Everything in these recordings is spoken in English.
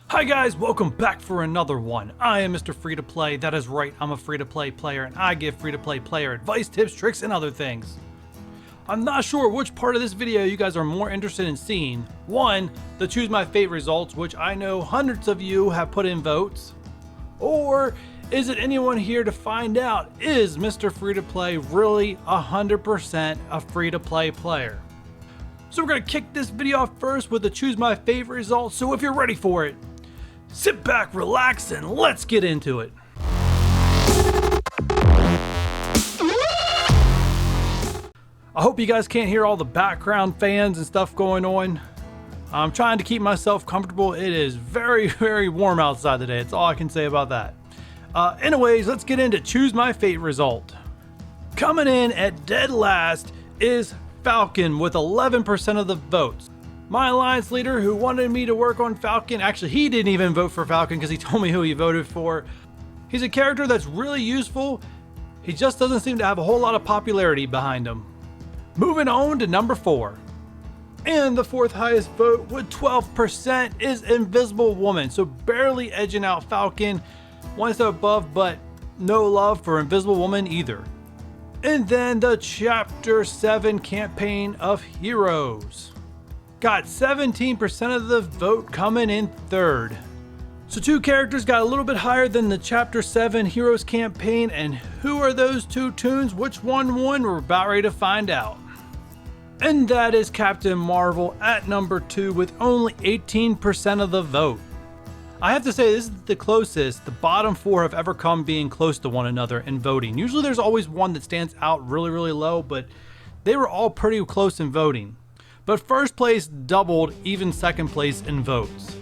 Hi guys, welcome back for another one. I am Mr. Free to Play. That is right, I'm a free to play player and I give free to play player advice, tips, tricks, and other things. I'm not sure which part of this video you guys are more interested in seeing. One, the choose my fate results, which I know hundreds of you have put in votes. Or is it anyone here to find out, is Mr. Free to Play really 100% a free to play player? So we're gonna kick this video off first with the choose my fate results, so if you're ready for it, sit back, relax, and let's get into it. I hope you guys can't hear all the background fans and stuff going on. I'm trying to keep myself comfortable. It is very, very warm outside today. That's all I can say about that. Anyways, let's get into choose my fate result. Coming in at dead last is Falcon with 11% of the votes. My alliance leader who wanted me to work on Falcon, actually he didn't even vote for Falcon because he told me who he voted for. He's a character that's really useful. He just doesn't seem to have a whole lot of popularity behind him. Moving on to number 4. And the fourth highest vote with 12% is Invisible Woman. So barely edging out Falcon, one step above, but no love for Invisible Woman either. And then the Chapter 7 campaign of Heroes got 17% of the vote, coming in third. So two characters got a little bit higher than the Chapter 7 Heroes campaign, and who are those two tunes? Which one won? We're about ready to find out. And that is Captain Marvel at number 2 with only 18% of the vote. I have to say, this is the closest the bottom 4 have ever come being close to one another in voting. Usually there's always one that stands out really, really low, but they were all pretty close in voting. But first place doubled even second place in votes.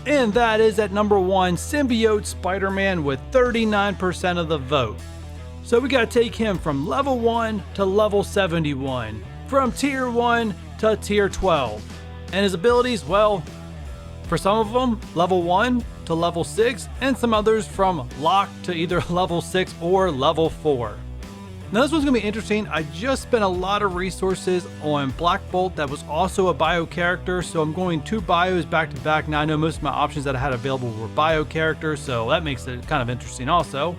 And that is at number 1, Symbiote Spider-Man with 39% of the vote. So we gotta take him from level 1 to level 71. From tier 1 to tier 12. And his abilities, well, for some of them, level 1 to level 6, and some others from lock to either level 6 or level 4. Now this one's gonna be interesting. I just spent a lot of resources on Black Bolt that was also a bio character, so I'm going 2 bios back to back. Now I know most of my options that I had available were bio characters, so that makes it kind of interesting also.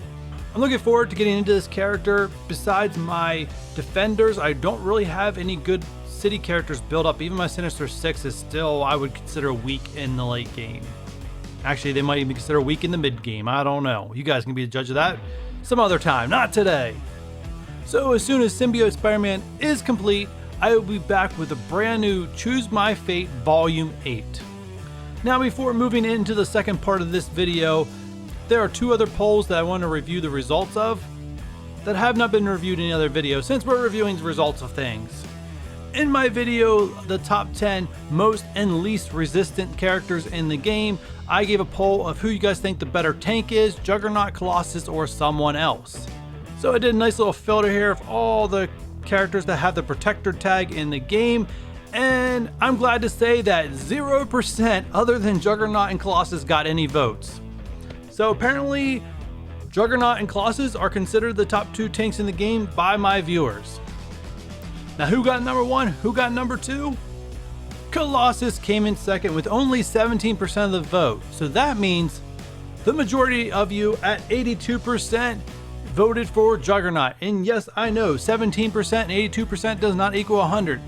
I'm looking forward to getting into this character. Besides my defenders, I don't really have any good city characters built up. Even my Sinister Six is still, I would consider, weak in the late game. Actually, they might even consider weak in the mid game. I don't know. You guys can be the judge of that some other time, not today. So as soon as Symbiote Spider-Man is complete, I will be back with a brand new Choose My Fate Volume 8. Now before moving into the second part of this video, there are 2 other polls that I want to review the results of that have not been reviewed in any other video since we're reviewing the results of things. In my video, the top 10 most and least resistant characters in the game, I gave a poll of who you guys think the better tank is, Juggernaut, Colossus, or someone else. So I did a nice little filter here of all the characters that have the protector tag in the game, and I'm glad to say that 0% other than Juggernaut and Colossus got any votes. So apparently Juggernaut and Colossus are considered the top 2 tanks in the game by my viewers. Now who got number 1? Who got number 2? Colossus came in second with only 17% of the vote. So that means the majority of you at 82% voted for Juggernaut. And yes, I know 17% and 82% does not equal 100.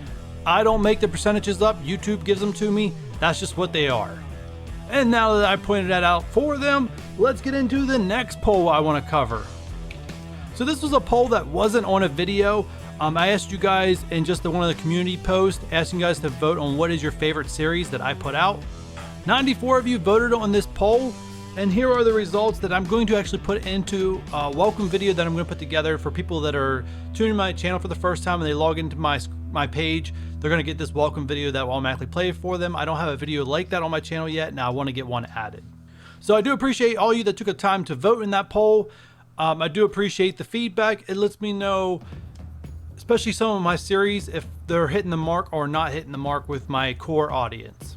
I don't make the percentages up. YouTube gives them to me. That's just what they are. And now that I pointed that out for them, let's get into the next poll I want to cover. So this was a poll that wasn't on a video. I asked you guys in just one of the community posts, asking you guys to vote on what is your favorite series that I put out. 94 of you voted on this poll, and here are the results that I'm going to actually put into a welcome video that I'm going to put together for people that are tuning my channel for the first time and they log into my page. They're going to get this welcome video that will automatically play for them. I don't have a video like that on my channel yet. Now I want to get one added. So I do appreciate all you that took the time to vote in that poll. I do appreciate the feedback. It lets me know, especially some of my series, if they're hitting the mark or not hitting the mark with my core audience.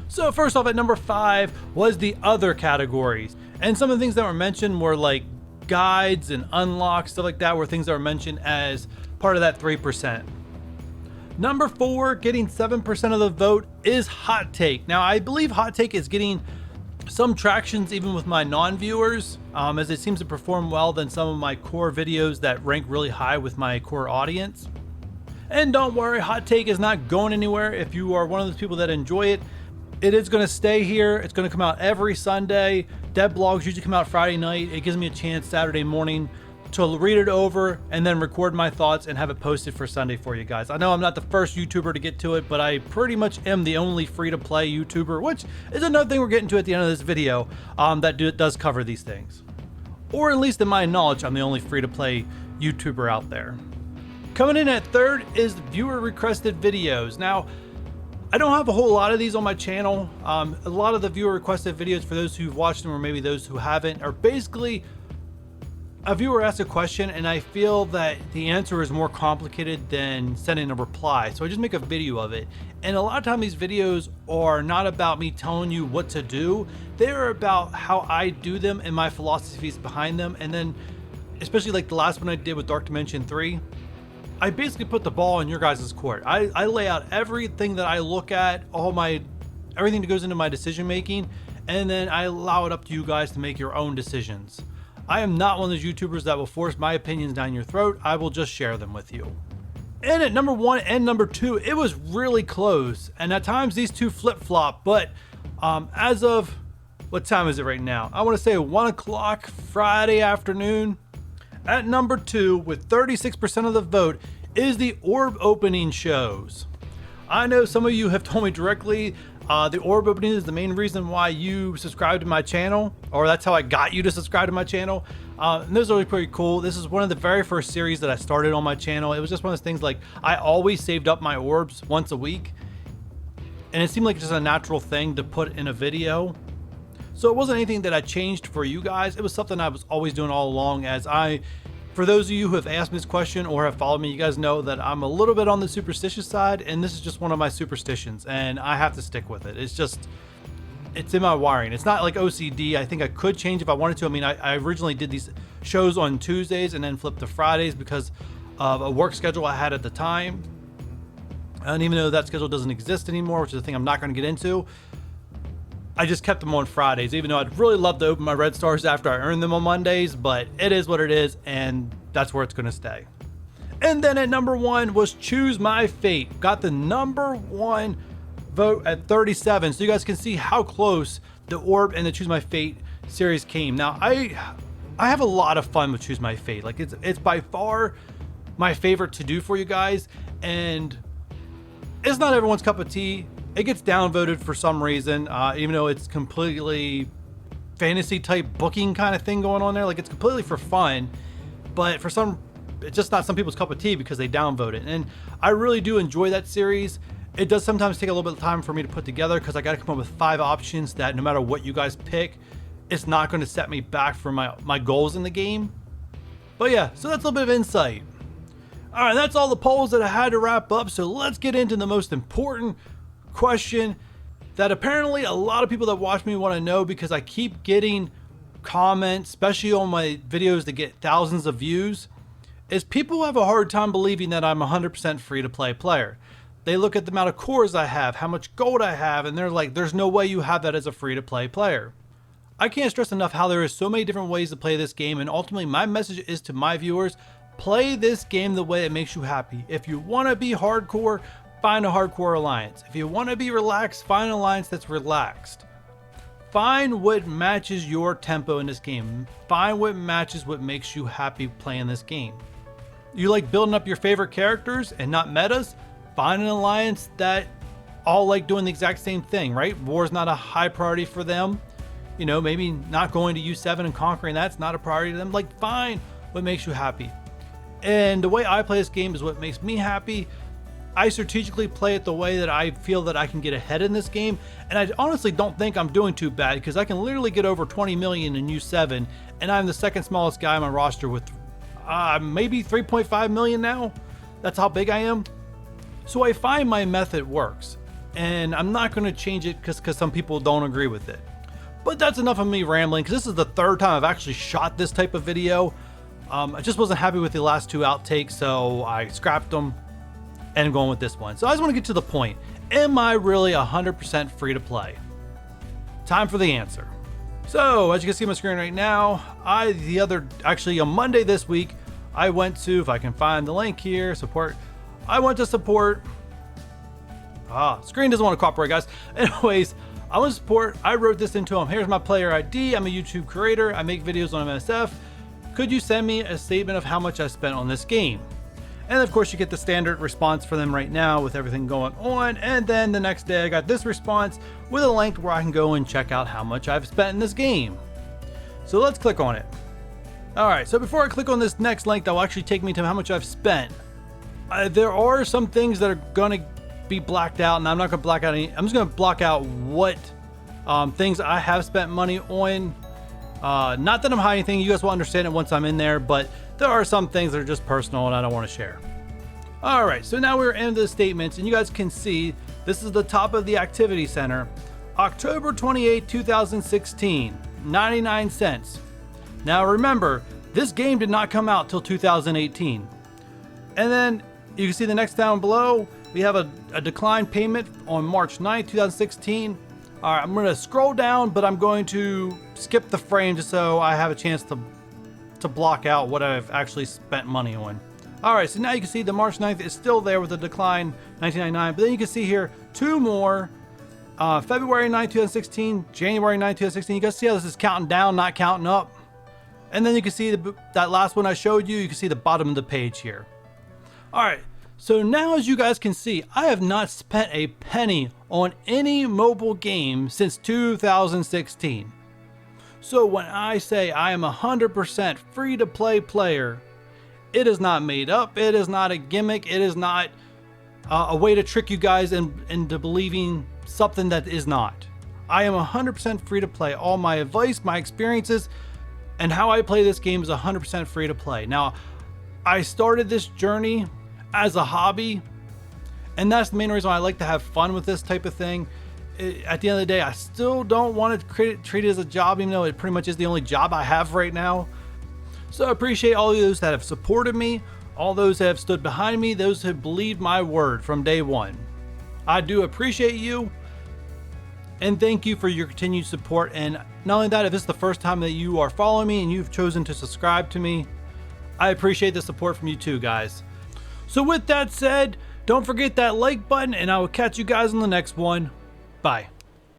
So first off, at number 5 was the other categories. And some of the things that were mentioned were like guides and unlocks, stuff like that, were things that were mentioned as part of that 3%. Number 4, getting 7% of the vote, is Hot Take. Now, I believe Hot Take is getting some tractions even with my non-viewers, as it seems to perform well than some of my core videos that rank really high with my core audience. And don't worry, Hot Take is not going anywhere. If you are one of those people that enjoy it, it is going to stay here. It's going to come out every Sunday. Dev blogs usually come out Friday night. It gives me a chance Saturday morning to read it over and then record my thoughts and have it posted for Sunday for you guys. I know I'm not the first YouTuber to get to it, but I pretty much am the only free-to-play YouTuber, which is another thing we're getting to at the end of this video, that does cover these things. Or at least in my knowledge, I'm the only free-to-play YouTuber out there. Coming in at third is viewer requested videos. Now, I don't have a whole lot of these on my channel. A lot of the viewer requested videos, for those who've watched them or maybe those who haven't, are basically a viewer asks a question and I feel that the answer is more complicated than sending a reply. So I just make a video of it. And a lot of times these videos are not about me telling you what to do. They're about how I do them and my philosophies behind them. And then, especially like the last one I did with Dark Dimension 3, I basically put the ball in your guys' court. I lay out everything that I look at, everything that goes into my decision making, and then I allow it up to you guys to make your own decisions. I am not one of those YouTubers that will force my opinions down your throat. I will just share them with you. And at number 1 and number 2, it was really close. And at times these two flip-flop, but as of, what time is it right now? I want to say 1 o'clock Friday afternoon. At number 2, with 36% of the vote, is the orb opening shows. I know some of you have told me directly the orb opening is the main reason why you subscribe to my channel, or that's how I got you to subscribe to my channel. And this is really pretty cool. This is one of the very first series that I started on my channel. It was just one of those things, like, I always saved up my orbs once a week, and it seemed like just a natural thing to put in a video. So it wasn't anything that I changed for you guys. It was something I was always doing all along. For those of you who have asked me this question or have followed me, you guys know that I'm a little bit on the superstitious side, and this is just one of my superstitions, and I have to stick with it. It's in my wiring. It's not like OCD. I think I could change if I wanted to. I mean, I originally did these shows on Tuesdays and then flipped to Fridays because of a work schedule I had at the time. And even though that schedule doesn't exist anymore, which is a thing I'm not going to get into, I just kept them on Fridays, even though I'd really love to open my red stars after I earn them on Mondays, but it is what it is, and that's where it's going to stay. And then at number 1 was Choose My Fate. Got the number 1 vote at 37, so you guys can see how close the Orb and the Choose My Fate series came. Now, I have a lot of fun with Choose My Fate. Like, it's by far my favorite to do for you guys, and it's not everyone's cup of tea. It gets downvoted for some reason, even though it's completely fantasy type booking kind of thing going on there. Like, it's completely for fun, but for it's just not some people's cup of tea because they downvote it. And I really do enjoy that series. It does sometimes take a little bit of time for me to put together because I got to come up with 5 options that no matter what you guys pick, it's not going to set me back from my goals in the game. But yeah, so that's a little bit of insight. All right, that's all the polls that I had to wrap up. So let's get into the most important question that apparently a lot of people that watch me want to know, because I keep getting comments, especially on my videos that get thousands of views, is people have a hard time believing that I'm 100% free-to-play player. They look at the amount of cores I have, how much gold I have, and they're like, there's no way you have that as a free-to-play player. I can't stress enough how there is so many different ways to play this game, and ultimately my message is to my viewers: play this game the way it makes you happy. If you want to be hardcore, find a hardcore alliance. If you want to be relaxed, find an alliance that's relaxed. Find what matches your tempo in this game. Find what matches what makes you happy playing this game. You like building up your favorite characters and not metas? Find an alliance that all like doing the exact same thing, right? War's not a high priority for them. You know, maybe not going to U7 and conquering that's not a priority to them. Like, find what makes you happy. And the way I play this game is what makes me happy. I strategically play it the way that I feel that I can get ahead in this game, and I honestly don't think I'm doing too bad, because I can literally get over 20 million in U7, and I'm the second smallest guy on my roster with maybe 3.5 million now. That's how big I am. So I find my method works, and I'm not going to change it because some people don't agree with it. But that's enough of me rambling, because this is the 3rd time I've actually shot this type of video. I just wasn't happy with the last 2 outtakes, so I scrapped them. And I'm going with this one. So I just want to get to the point. Am I really 100% free to play? Time for the answer. So as you can see on my screen right now, actually on Monday this week, I went to, if I can find the link here, support. I went to support. Screen doesn't want to cooperate, guys. Anyways, I want to support. I wrote this into them. Here's my player ID. I'm a YouTube creator. I make videos on MSF. Could you send me a statement of how much I spent on this game? And of course, you get the standard response for them right now with everything going on. And then the next day, I got this response with a link where I can go and check out how much I've spent in this game. So let's click on it. All right, so before I click on this next link that will actually take me to how much I've spent, there are some things that are going to be blacked out, and I'm not going to black out any. I'm just going to block out what things I have spent money on. Not that I'm hiding anything. You guys will understand it once I'm in there, but there are some things that are just personal and I don't want to share. All right, so now we're into the statements, and you guys can see this is the top of the activity center. October 28, 2016, 99 cents. Now remember, this game did not come out till 2018. And then you can see the next down below, we have a declined payment on March 9th, 2016. All right, I'm going to scroll down, but I'm going to skip the frame just so I have a chance to block out what I've actually spent money on. All right, so now you can see the March 9th is still there with a decline, 1999. But then you can see here two more, February 9th, 2016, January 9th, 2016. You guys see how this is counting down, not counting up? And then you can see that last one I showed you, you can see the bottom of the page here. All right, so now as you guys can see, I have not spent a penny on any mobile game since 2016. So when I say I am 100% free-to-play player, it is not made up, it is not a gimmick, it is not a way to trick you guys into believing something that is not. I am 100% free-to-play. All my advice, my experiences, and how I play this game is 100% free-to-play. Now, I started this journey as a hobby, and that's the main reason why I like to have fun with this type of thing. At the end of the day, I still don't want to treat it as a job, even though it pretty much is the only job I have right now. So I appreciate all of those that have supported me, all those that have stood behind me, those who have believed my word from day one. I do appreciate you, and thank you for your continued support. And not only that, if this is the first time that you are following me and you've chosen to subscribe to me, I appreciate the support from you too, guys. So with that said, don't forget that like button, and I will catch you guys on the next one. Bye.